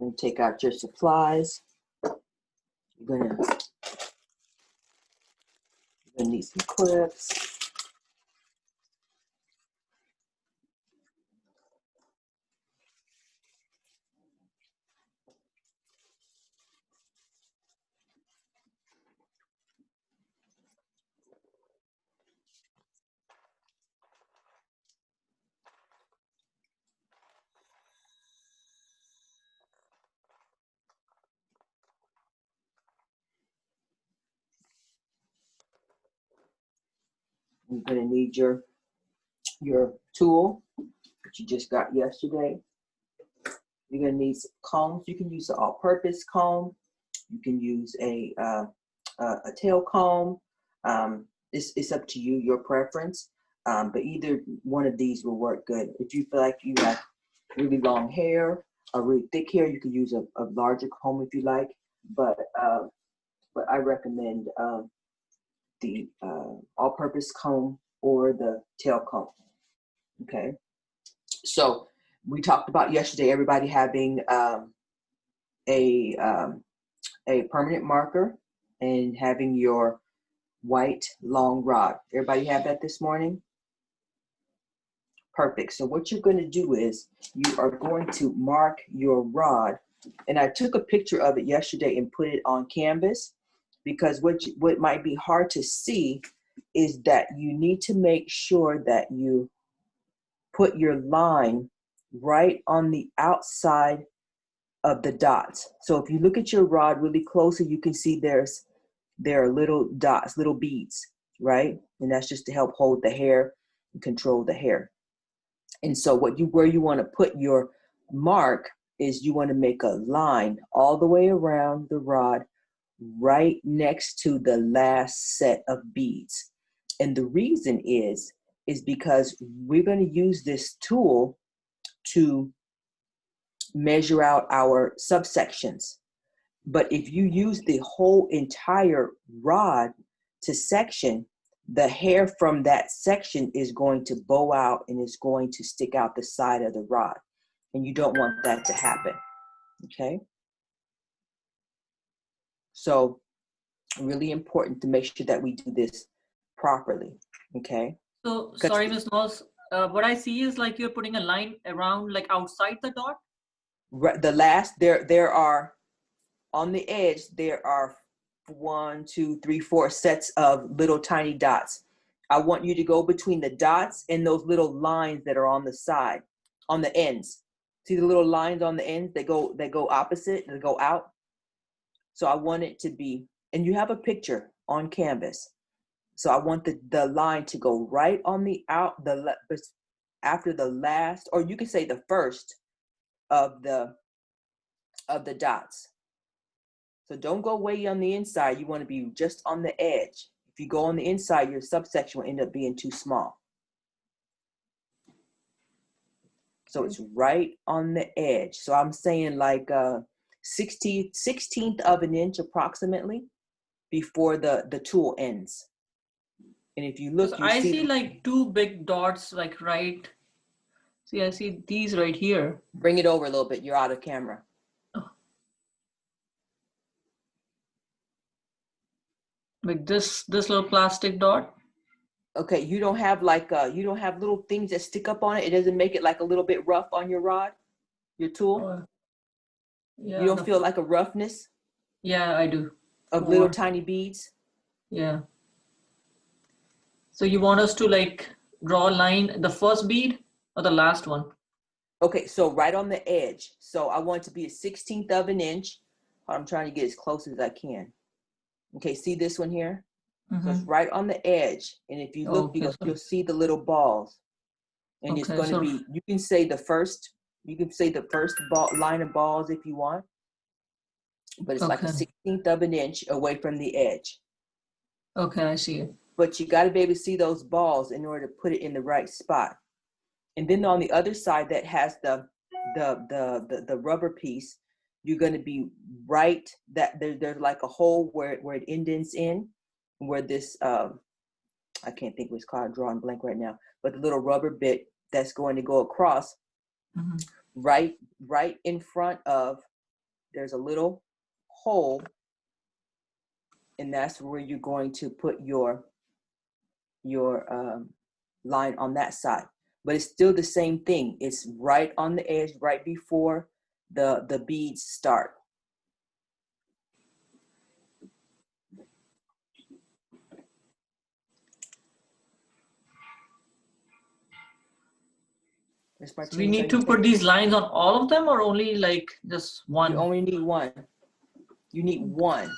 And take out your supplies. You're gonna need some clips. You're gonna need your tool that you just got yesterday. You're gonna need some combs. You can use an all-purpose comb. You can use a tail comb. It's up to you, your preference. But either one of these will work good. If you feel like you have really long hair or really thick hair, you can use a larger comb if you like. But I recommend the all-purpose comb or the tail comb. Okay. So we talked about yesterday everybody having a permanent marker and having your white long rod. Everybody have that this morning? Perfect. So what you're going to do is you are going to mark your rod. And I took a picture of it yesterday and put it on canvas because what might be hard to see is that you need to make sure that you put your line right on the outside of the dots. So if you look at your rod really closely, you can see there are little dots, little beads, right? And that's just to help hold the hair and control the hair. And so where you want to put your mark is you want to make a line all the way around the rod right next to the last set of beads. And the reason is because we're going to use this tool to measure out our subsections. But if you use the whole entire rod to section, the hair from that section is going to bow out and is going to stick out the side of the rod. And you don't want that to happen, okay? So really important to make sure that we do this properly, okay? So, sorry, Ms. Moss, what I see is like you're putting a line around, like outside the dot? There are, on the edge, there are 1, 2, 3, 4 sets of little tiny dots. I want you to go between the dots and those little lines that are on the side, on the ends. See the little lines on the ends that go opposite, that go out? So I want it to be, and you have a picture on canvas. So I want the line to go right on the after the last, or you can say the first of the dots. So don't go way on the inside. You want to be just on the edge. If you go on the inside, your subsection will end up being too small. So it's right on the edge. So I'm saying like 16th of an inch approximately before the tool ends. And if you look, I see like two big dots, like right. See, I see these right here. Bring it over a little bit. You're out of camera. Oh. Like this little plastic dot. Okay, you don't have like you don't have little things that stick up on it. It doesn't make it like a little bit rough on your rod, your tool. Yeah. You don't feel like a roughness? Yeah, I do. Of little tiny beads? Yeah. So you want us to like draw a line, the first bead or the last one? Okay, so right on the edge. So I want it to be a 16th of an inch. I'm trying to get as close as I can. Okay, see this one here? Mm-hmm. So it's right on the edge. And if you look, you'll see the little balls. And it's going to be, you can say the first line of balls if you want. But it's like a 16th of an inch away from the edge. Okay, I see it. But you got to be able to see those balls in order to put it in the right spot. And then on the other side that has the rubber piece, you're going to be right that there's like a hole where it indents in, where this I can't think what it's called, I'm drawing blank right now, but the little rubber bit that's going to go across, right in front of there's a little hole, and that's where you're going to put your line on that side. But it's still the same thing. It's right on the edge, right before the beads start. So we need to put these lines on all of them, or only like just one? You only need one. You need one.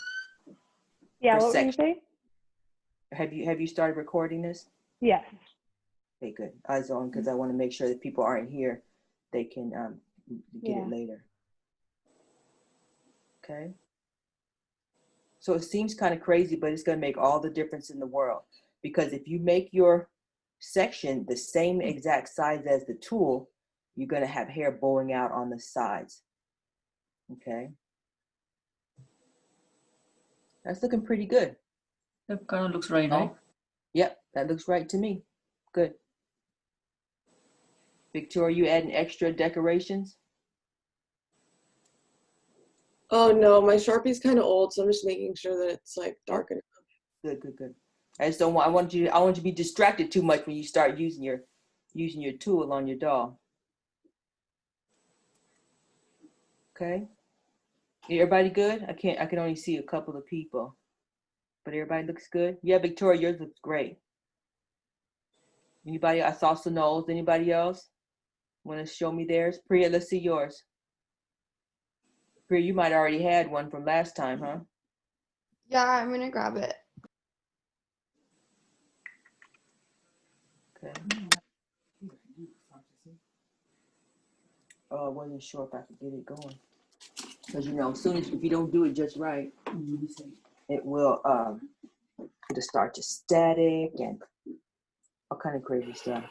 Yeah, what were you saying? Have you started recording this? Yes. Okay, good. Eyes on, because I want to make sure that people aren't here. They can get it later. Okay. So it seems kind of crazy, but it's going to make all the difference in the world. Because if you make your section the same exact size as the tulle, you're going to have hair bowing out on the sides. Okay. That's looking pretty good. That kind of looks right, right? Yep, that looks right to me. Good. Victoria, you adding extra decorations? Oh no, my Sharpie's kind of old, so I'm just making sure that it's like dark enough. Good, good, good. I just don't want. I want you to be distracted too much when you start using your tool on your doll. Okay. Everybody good? I can only see a couple of people, but everybody looks good. Yeah, Victoria, yours looks great. Anybody? I saw some nose. Anybody else want to show me theirs? Priya, let's see yours. Priya, you might already had one from last time, huh? Yeah, I'm gonna grab it. Okay. Oh, I wasn't sure if I could get it going. Because as soon as if you don't do it just right, it will it'll start to static and all kind of crazy stuff.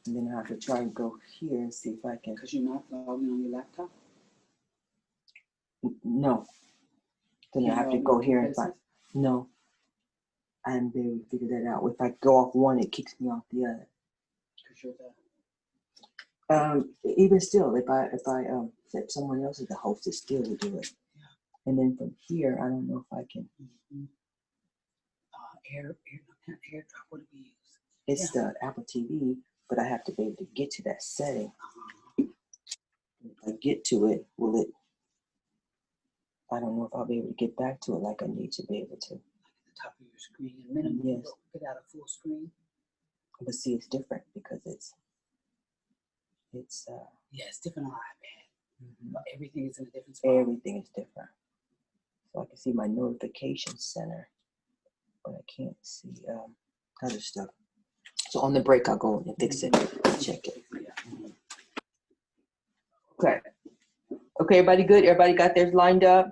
And then I have to try and go here and see if I can. Because you're not logging on your laptop? No. Then I have to go here and find. No. I haven't been able to figure that out. If I go off one, it kicks me off the other. Even still, if I set someone else as the host, it still will do it. Yeah. And then from here, I don't know if I can. AirDrop, what do we use? It's the Apple TV, but I have to be able to get to that setting. If I get to it, will it? I don't know if I'll be able to get back to it like I need to be able to. Like at the top of your screen, minimum. Yes. Get out a full screen. But see, it's different because it's. Yeah, it's different on iPad. Mm-hmm. But everything is in a different spot. Everything is different. So I can see my notification center, but I can't see other stuff. So on the break, I'll go and fix it, check it. Okay. Okay, everybody good? Everybody got theirs lined up?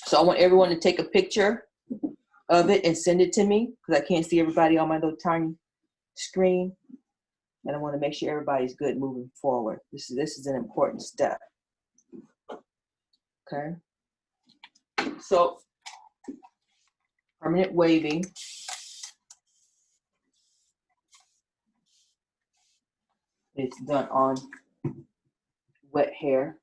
So I want everyone to take a picture of it and send it to me because I can't see everybody on my little tiny screen. And I want to make sure everybody's good moving forward. This is an important step. Okay. So permanent waving. It's done on wet hair.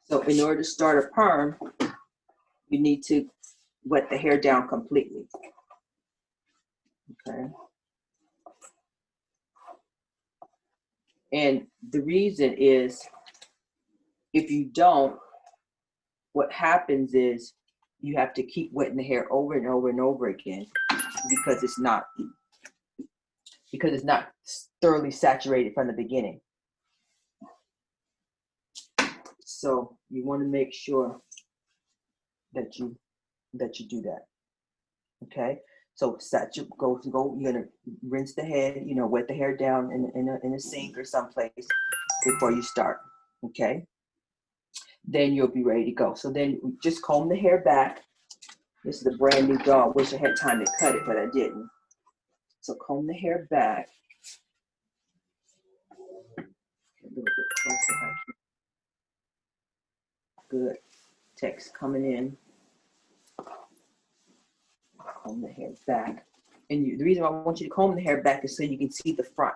So in order to start a perm, you need to wet the hair down completely. Okay. And the reason is, if you don't, what happens is you have to keep wetting the hair over and over and over again because it's not thoroughly saturated from the beginning. So you want to make sure that you do that. Okay. So you're gonna rinse the head, wet the hair down in a sink or someplace before you start. Okay. Then you'll be ready to go. So then just comb the hair back. This is a brand new doll. Wish I had time to cut it, but I didn't. So comb the hair back. A little bit closer right here. Good. Text coming in. comb the hair back. And the reason why I want you to comb the hair back is so you can see the front,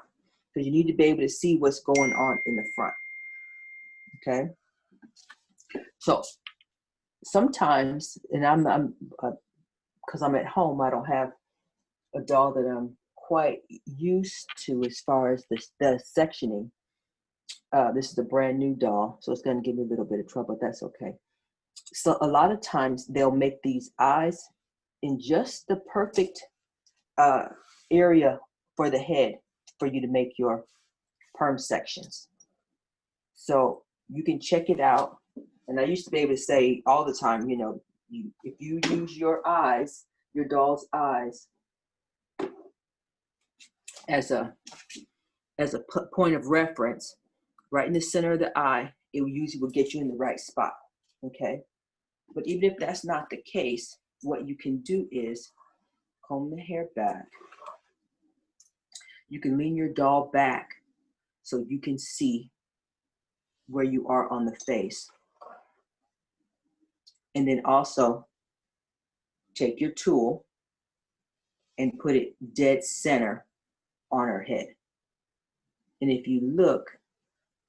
because you need to be able to see what's going on in the front. Okay. So sometimes, and I'm because I'm at home, I don't have a doll that I'm quite used to as far as the sectioning. This is a brand new doll, so it's going to give me a little bit of trouble. That's okay. So a lot of times they'll make these eyes in just the perfect area for the head for you to make your perm sections. So you can check it out. And I used to be able to say all the time, you know, if you use your eyes, your doll's eyes, as a point of reference, right in the center of the eye, it usually will get you in the right spot. Okay. But even if that's not the case, what you can do is comb the hair back. You can lean your doll back so you can see where you are on the face. And then also take your tool and put it dead center on her head. And if you look,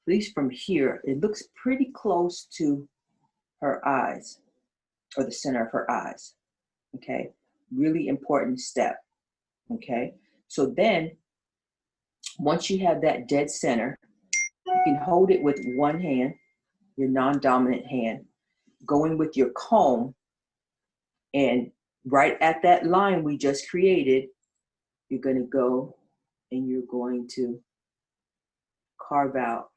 at least from here, it looks pretty close to her eyes, or the center of her eyes. Okay, really important step. Okay, so then once you have that dead center, you can hold it with one hand, your non-dominant hand, going with your comb, and right at that line we just created, you're going to go and you're going to carve out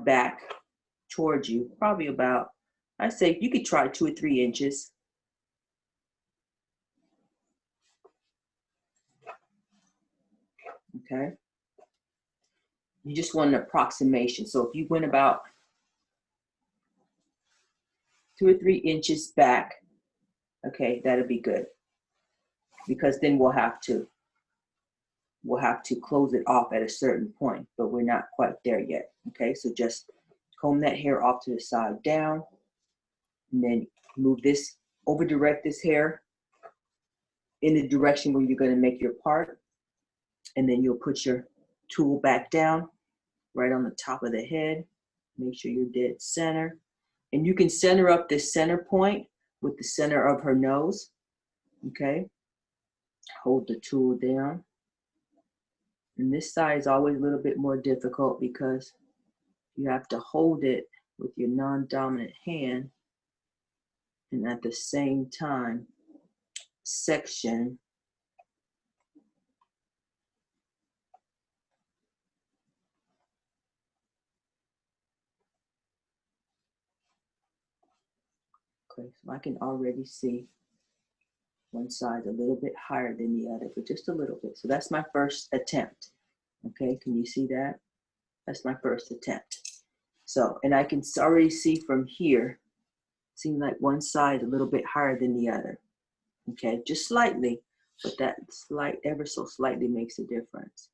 back towards you, probably about, I say you could try 2 or 3 inches. Okay. You just want an approximation. So if you went about 2 or 3 inches back, okay, that'll be good. Because then we'll have to close it off at a certain point, but we're not quite there yet. Okay, so just comb that hair off to the side down, and then move this, over direct this hair in the direction where you're going to make your part, and then you'll put your tool back down right on the top of the head. Make sure you're dead center, and you can center up this center point with the center of her nose. Okay, hold the tool down. And this side is always a little bit more difficult because you have to hold it with your non-dominant hand and at the same time section okay, so I can already see one side a little bit higher than the other, but just a little bit. So that's my first attempt. Okay, can you see that? That's my first attempt. So, and I can already see from here, seems like one side a little bit higher than the other. Okay, just slightly, but that slight, ever so slightly makes a difference.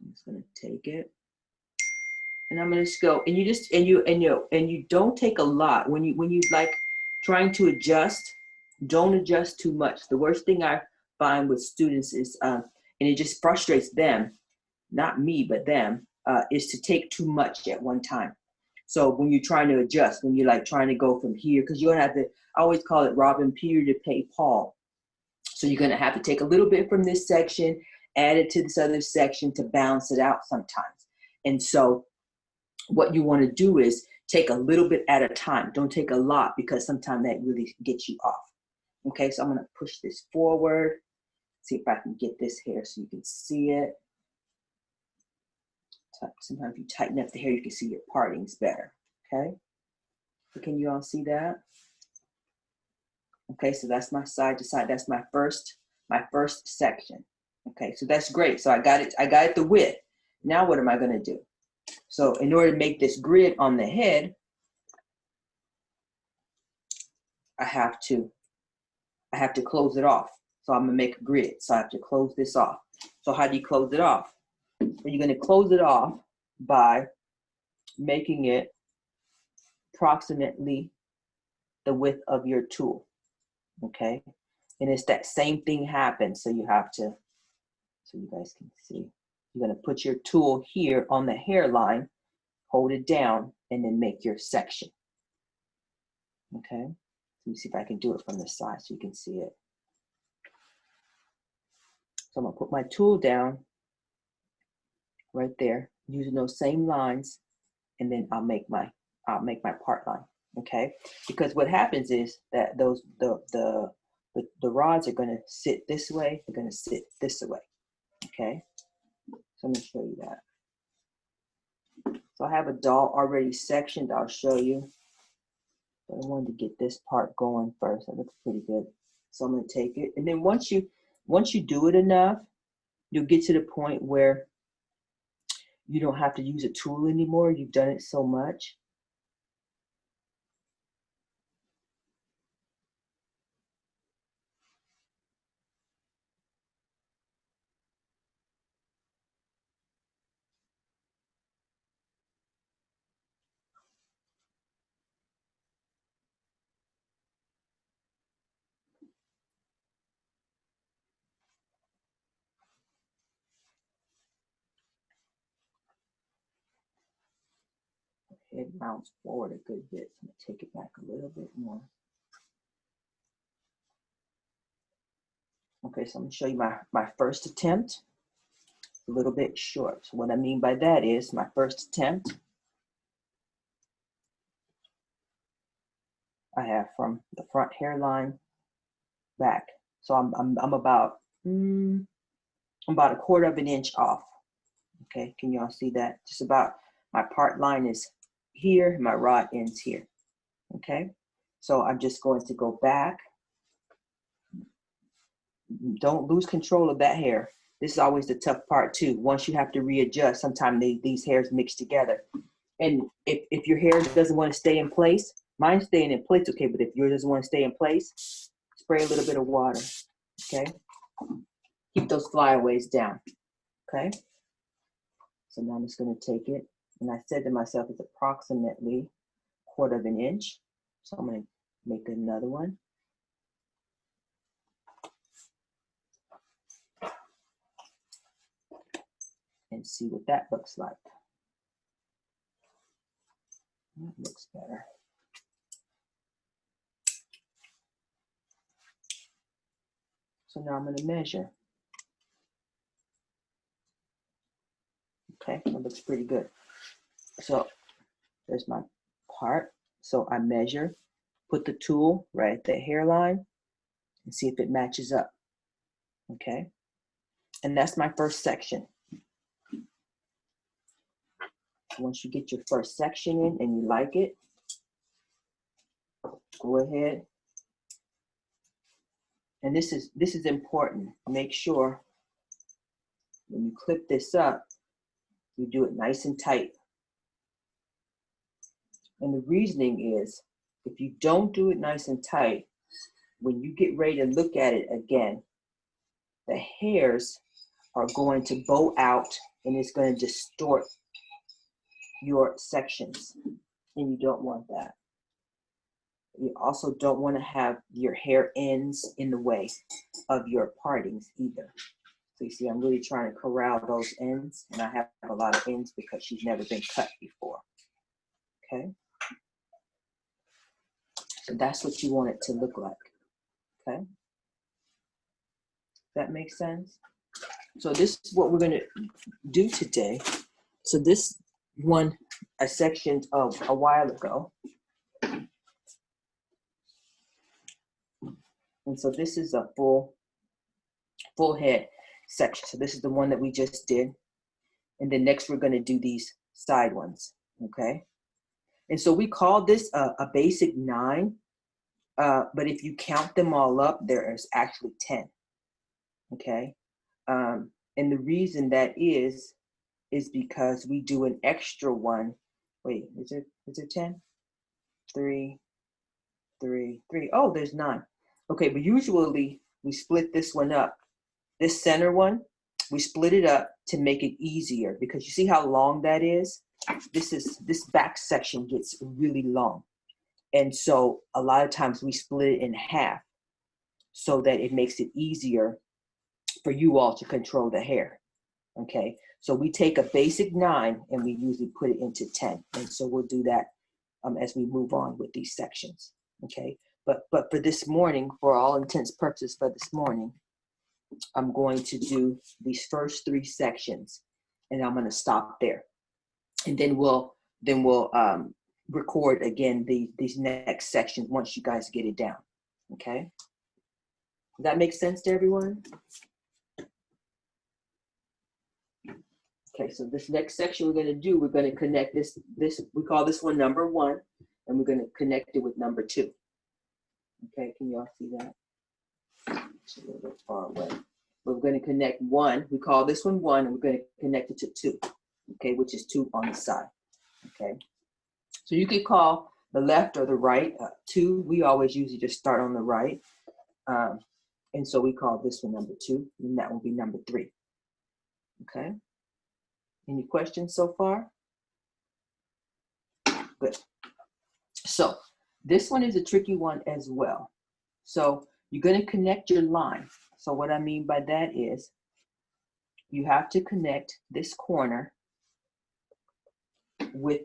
I'm just gonna take it, and I'm gonna just go, and you don't take a lot when you like trying to adjust. Don't adjust too much. The worst thing I find with students is, and it just frustrates them, not me, but them, is to take too much at one time. So when you're trying to adjust, when you're like trying to go from here, because you're gonna have to, I always call it robbing Peter to pay Paul. So you're gonna have to take a little bit from this section, add it to this other section to balance it out sometimes. And so what you wanna do is take a little bit at a time. Don't take a lot, because sometimes that really gets you off. Okay, so I'm gonna push this forward, see if I can get this hair so you can see it. Sometimes if you tighten up the hair, you can see your partings better, okay? So can you all see that? Okay, so that's my side to side. That's my first section. Okay, so that's great. So I got it the width. Now what am I gonna do? So in order to make this grid on the head, I have to close it off. So I'm gonna make a grid. So I have to close this off. So how do you close it off? you're going to close it off by making it approximately the width of your tool, okay? And it's that same thing happens, so you have to, so you guys can see. You're going to put your tool here on the hairline, hold it down, and then make your section, okay? Let me see if I can do it from the side so you can see it. So I'm going to put my tool down right there, using those same lines, and then I'll make my part line, okay? Because what happens is that the rods are going to sit this way, they're going to sit this way, okay? So I'm going to show you that. So I have a doll already sectioned. I'll show you. But I wanted to get this part going first. That looks pretty good. So I'm going to take it, and then once you do it enough, you'll get to the point where you don't have to use a tool anymore. You've done it so much. Head mounts forward a good bit. I'm going to take it back a little bit more. Okay, so I'm going to show you my first attempt. A little bit short. So what I mean by that is my first attempt, I have from the front hairline back. So I'm about a quarter of an inch off. Okay, can y'all see that? Just about, my part line is here, my rod ends here. Okay, so I'm just going to go back. Don't lose control of that hair. This is always the tough part too. Once you have to readjust, sometimes these hairs mix together. And if your hair doesn't want to stay in place, mine's staying in place, okay, but if yours doesn't want to stay in place, spray a little bit of water, okay? Keep those flyaways down, okay? So now I'm just gonna take it, and I said to myself it's approximately quarter of an inch. So I'm gonna make another one. And see what that looks like. That looks better. So now I'm going to measure. Okay, that looks pretty good. So there's my part. So I measure, put the tool right at the hairline, and see if it matches up. Okay, and that's my first section. Once you get your first section in and you like it, go ahead. And this is important. Make sure when you clip this up, you do it nice and tight. And the reasoning is, if you don't do it nice and tight, when you get ready to look at it again, the hairs are going to bow out and it's going to distort your sections. And you don't want that. You also don't want to have your hair ends in the way of your partings either. So you see, I'm really trying to corral those ends, and I have a lot of ends because she's never been cut before. Okay? So that's what you want it to look like. Okay? That makes sense? So this is what we're going to do today. So this one I sectioned a while ago. And so this is a full head section. So this is the one that we just did. And then next we're going to do these side ones. Okay? And so we call this a basic 9. But if you count them all up, there is actually 10. Okay? And the reason that is because we do an extra one. Wait, is it 10? 3, 3, 3. Oh, there's 9. Okay, but usually we split this one up. This center one, we split it up to make it easier, because you see how long that is? This back section gets really long. And so a lot of times we split it in half so that it makes it easier for you all to control the hair. Okay, so we take a basic 9 and we usually put it into 10. And so we'll do that as we move on with these sections. Okay, but for this morning, for all intents and purposes for this morning, I'm going to do these first 3 sections, and I'm going to stop there, and then we'll record again these next sections once you guys get it down. Okay, does that make sense to everyone? Okay, so this next section we're going to do, we're going to connect this we call this one number 1, and we're going to connect it with number 2. Okay, can y'all see that? It's a little bit far away. We're going to connect 1. We call this one 1, and we're going to connect it to 2. Okay, which is 2 on the side. Okay, so you could call the left or the right 2. We always usually just start on the right, and so we call this one number 2, and that will be number 3. Okay. Any questions so far? Good. So this one is a tricky one as well. So you're going to connect your line. So what I mean by that is you have to connect this corner with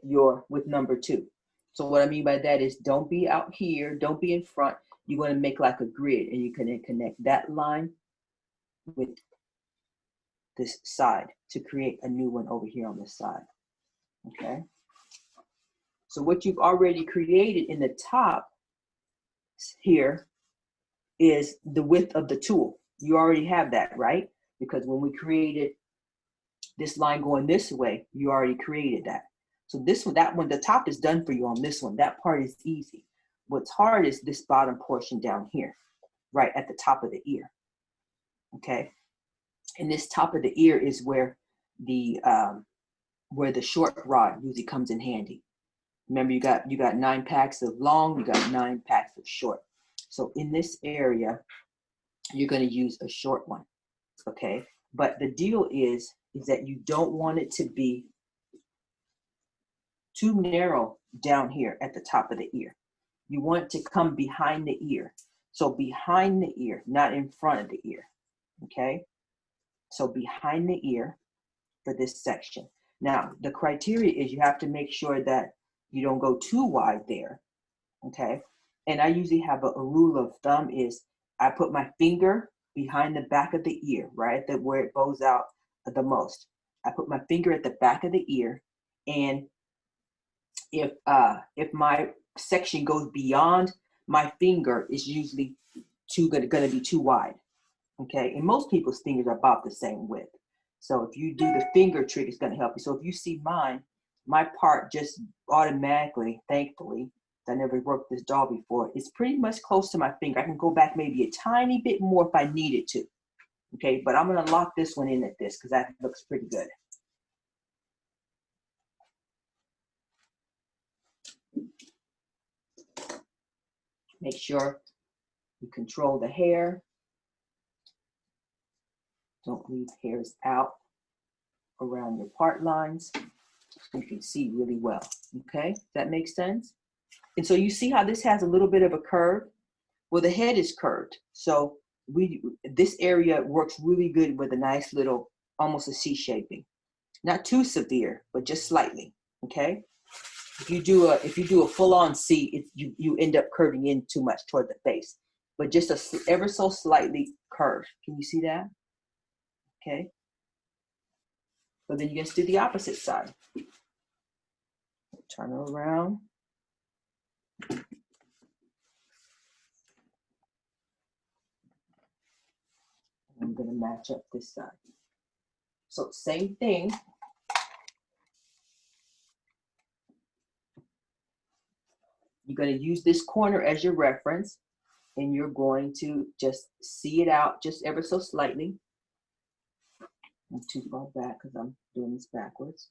number 2. So what I mean by that is don't be out here, don't be in front. You're going to make like a grid, and you can connect that line with this side to create a new one over here on this side. Okay. So what you've already created in the top here is the width of the tool. You already have that, right? Because when we created this line going this way, you already created that. So this one, that one, the top is done for you on this one. That part is easy. What's hard is this bottom portion down here, right at the top of the ear. Okay. And this top of the ear is where the short rod usually comes in handy. Remember, you got 9 packs of long, you got 9 packs of short. So in this area, you're going to use a short one, okay? But the deal is that you don't want it to be too narrow down here at the top of the ear. You want it to come behind the ear. So behind the ear, not in front of the ear, okay? So behind the ear for this section. Now, the criteria is you have to make sure that you don't go too wide there, okay? And I usually have a rule of thumb is I put my finger behind the back of the ear, right? Where it bows out the most. I put my finger at the back of the ear, and if my section goes beyond my finger, it's usually gonna be too wide, okay? And most people's fingers are about the same width. So if you do the finger trick, it's gonna help you. So if you see mine, my part just automatically, thankfully, I never worked this doll before, it's pretty much close to my finger. I can go back maybe a tiny bit more if I needed to. Okay, but I'm gonna lock this one in at this because that looks pretty good. Make sure you control the hair. Don't leave hairs out around your part lines. You can see really well, okay? Does that make sense? And so you see how this has a little bit of a curve? Well, the head is curved. So this area works really good with a nice little, almost a C shaping. Not too severe, but just slightly, okay? If you do a full-on C, you end up curving in too much toward the face, but just ever so slightly curved. Can you see that? Okay. So then you just do the opposite side. Turn it around. I'm going to match up this side. So same thing. You're going to use this corner as your reference, and you're going to just see it out just ever so slightly. I'm too far back because I'm doing this backwards.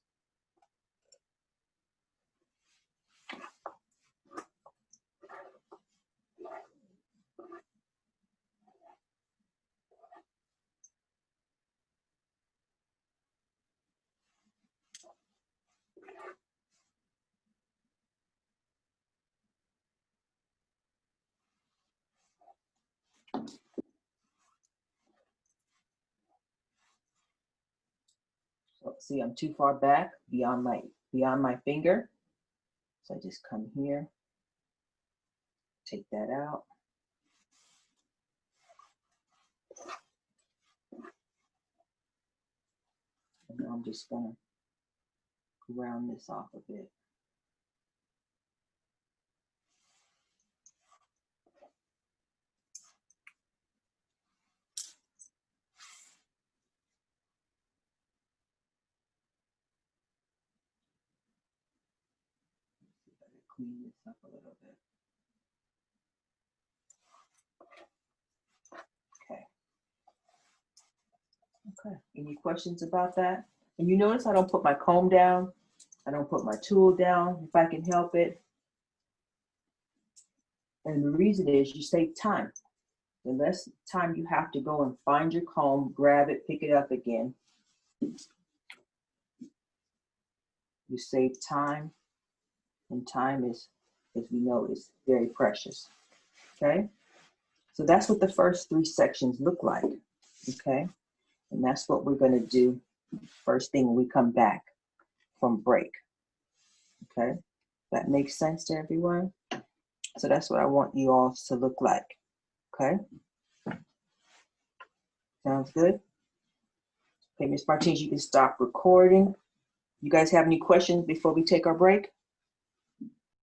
See, I'm too far back beyond my finger. So I just come here, take that out. And now I'm just gonna round this off a bit. Clean this up a little bit. Okay. Okay. Any questions about that? And you notice I don't put my comb down. I don't put my tool down if I can help it. And the reason is you save time. The less time you have to go and find your comb, grab it, pick it up again. You save time, and time is, as we know, is very precious. Okay? So that's what the first 3 sections look like. Okay? And that's what we're going to do first thing when we come back from break. Okay? That makes sense to everyone? So that's what I want you all to look like. Okay? Sounds good? Okay, Ms. Martinez, you can stop recording. You guys have any questions before we take our break?